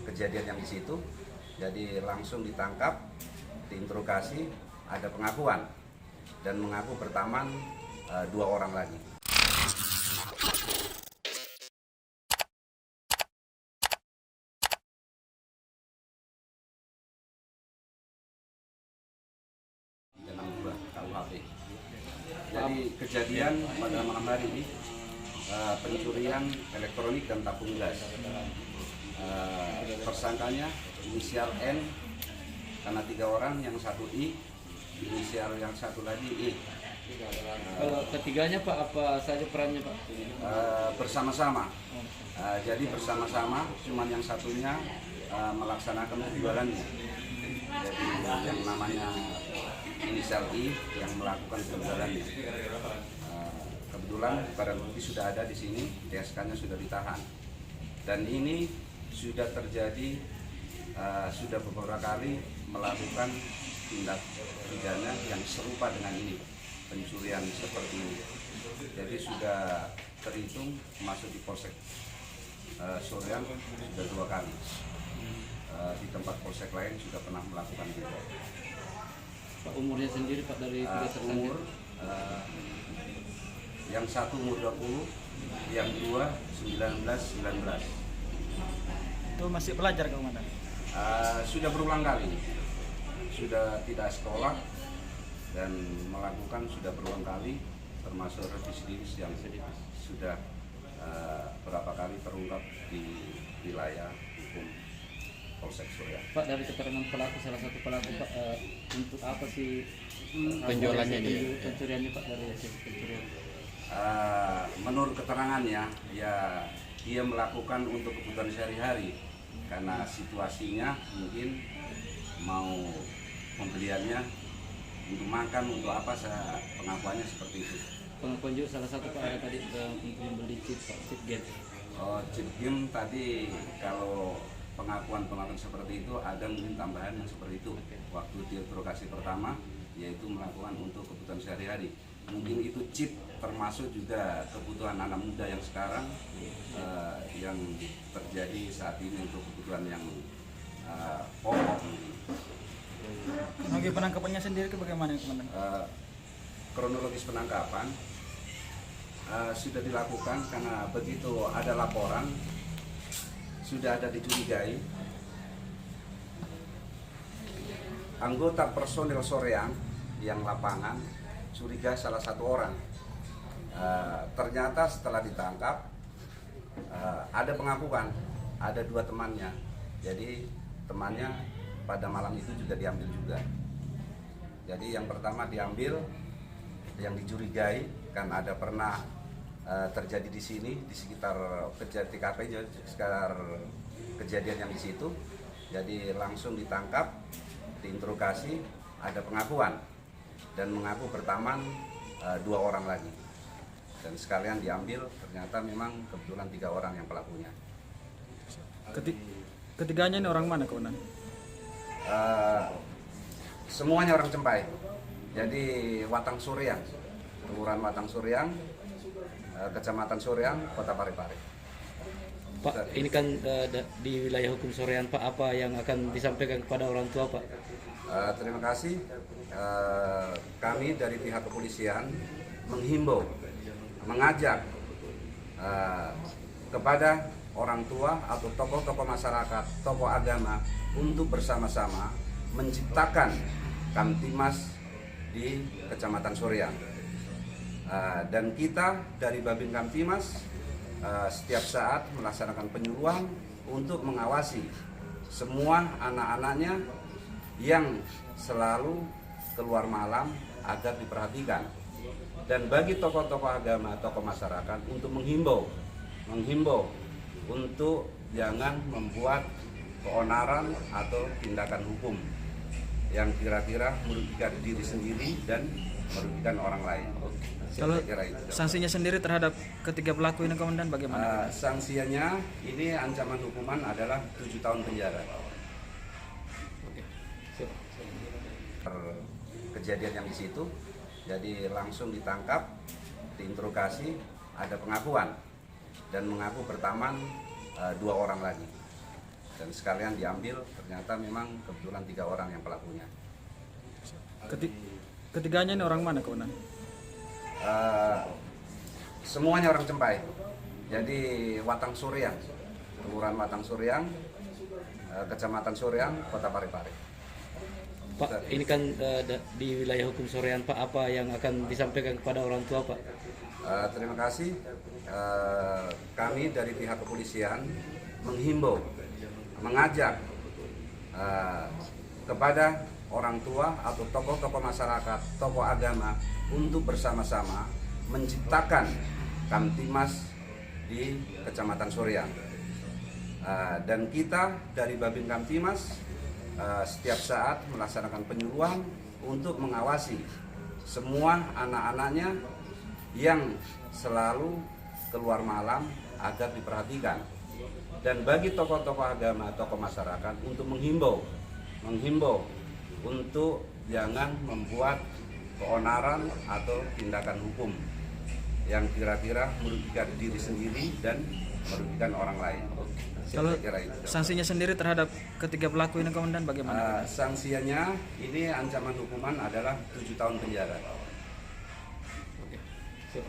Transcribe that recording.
Kejadian yang di situ, jadi langsung ditangkap, diinterogasi, ada pengakuan dan mengaku bertaman 2 orang lagi. Dalam 2 KUHP. Jadi kejadian pada malam hari ini pencurian elektronik dan tabung gas. Tersangkanya inisial N karena 3 orang, yang satu I, inisial yang satu lagi I. Kalau ketiganya Pak, apa saja perannya Pak? Bersama-sama. Jadi bersama-sama, cuman yang satunya melaksanakan penjualannya. Jadi yang namanya inisial I yang melakukan penjualannya. Kebetulan barang bukti sudah ada di sini, DSK-nya sudah ditahan. Dan ini sudah terjadi, sudah beberapa kali melakukan tindak pidana yang serupa dengan ini, pencurian seperti ini. Jadi sudah terhitung masuk di Polsek Soreang sudah 2 kali. Di tempat polsek lain sudah pernah melakukan juga. Pak, umurnya sendiri Pak dari 3 tersangka? Umur yang satu umur 20, yang 2 19. Itu masih pelajar Komandan? Sudah berulang kali, sudah tidak sekolah dan melakukan sudah berulang kali, termasuk residivis yang sudah berapa kali terungkap di wilayah hukum Polsek Soreang. Pak, dari keterangan pelaku, salah satu pelaku Pak, untuk apa sih penjualannya dia? Pencuriannya Pak, dari hasil pencurian? Menurut keterangannya, ya dia melakukan untuk kebutuhan sehari-hari karena situasinya mungkin mau pembeliannya untuk makan, untuk apa, pengakuannya seperti itu. Pengakuan juga salah satu Pak ada tadi membeli chip Pak, chip game. Oh, chip game tadi kalau pengakuan seperti itu ada mungkin tambahan yang seperti itu. Waktu diinterogasi pertama yaitu melakukan untuk kebutuhan sehari-hari. Mungkin itu chip termasuk juga kebutuhan anak muda yang sekarang yang terjadi saat ini untuk kebutuhan yang pokok. Bagi penangkapannya sendiri bagaimana Komandan? Kronologis penangkapan sudah dilakukan karena begitu ada laporan, sudah ada dicurigai anggota personil Soreang yang lapangan curiga salah satu orang. Ternyata setelah ditangkap ada pengakuan, ada 2 temannya. Jadi temannya pada malam itu juga diambil juga. Jadi yang pertama diambil, yang dicurigai kan ada pernah terjadi di sini di sekitar TKP, sekitar kejadian yang di situ. Jadi langsung ditangkap, diinterogasi, ada pengakuan dan mengaku bertaman 2 orang lagi. Dan sekalian diambil, ternyata memang kebetulan 3 orang yang pelakunya. Ketiganya ini orang mana Komandan? Semuanya orang Cempai. Jadi Watang Soreang, Kelurahan Watang Soreang, Kecamatan Soreang, Kota Parepare. Pak, ini kan di wilayah hukum Soreang Pak, apa yang akan disampaikan kepada orang tua Pak? Terima kasih. Kami dari pihak kepolisian menghimbau, mengajak kepada orang tua atau tokoh-tokoh masyarakat, tokoh agama untuk bersama-sama menciptakan Kamtimas di Kecamatan Soreang. Dan kita dari Babin Kamtimas setiap saat melaksanakan penyuluhan untuk mengawasi semua anak-anaknya yang selalu keluar malam agar diperhatikan. Dan bagi tokoh-tokoh agama, tokoh masyarakat untuk menghimbau untuk jangan membuat keonaran atau tindakan hukum yang kira-kira merugikan diri sendiri dan merugikan orang lain. Kalau sanksinya sendiri terhadap ketiga pelaku ini Komandan bagaimana? Sanksinya ini ancaman hukuman adalah 7 tahun penjara. Kejadian yang di situ, jadi langsung ditangkap, diinterogasi, ada pengakuan dan mengaku bertaman 2 orang lagi. dan sekalian diambil. Ternyata memang kebetulan 3 orang yang pelakunya. Ketiganya ini orang mana komandan? Semuanya orang Cempai. Jadi Watang Suryang, Kelurahan Watang Suryang, Kecamatan Suryang, Kota Parepare. Pak, ini kan di wilayah hukum Soreang Pak, apa yang akan disampaikan kepada orang tua Pak? Terima kasih. Kami dari pihak kepolisian menghimbau, mengajak kepada orang tua atau tokoh-tokoh masyarakat, tokoh agama untuk bersama-sama menciptakan Kamtimas di Kecamatan Suryang. Dan kita dari Babin Kamtimas setiap saat melaksanakan penyuluhan untuk mengawasi semua anak-anaknya yang selalu keluar malam agar diperhatikan. Dan bagi tokoh-tokoh agama, tokoh masyarakat untuk menghimbau untuk jangan membuat keonaran atau tindakan hukum yang kira-kira merugikan diri sendiri dan merugikan orang lain. Kalau Saya kira itu. sanksinya sendiri terhadap ketiga pelaku ini komandan bagaimana? Sanksinya ini ancaman hukuman adalah 7 tahun penjara. Oke. Siap.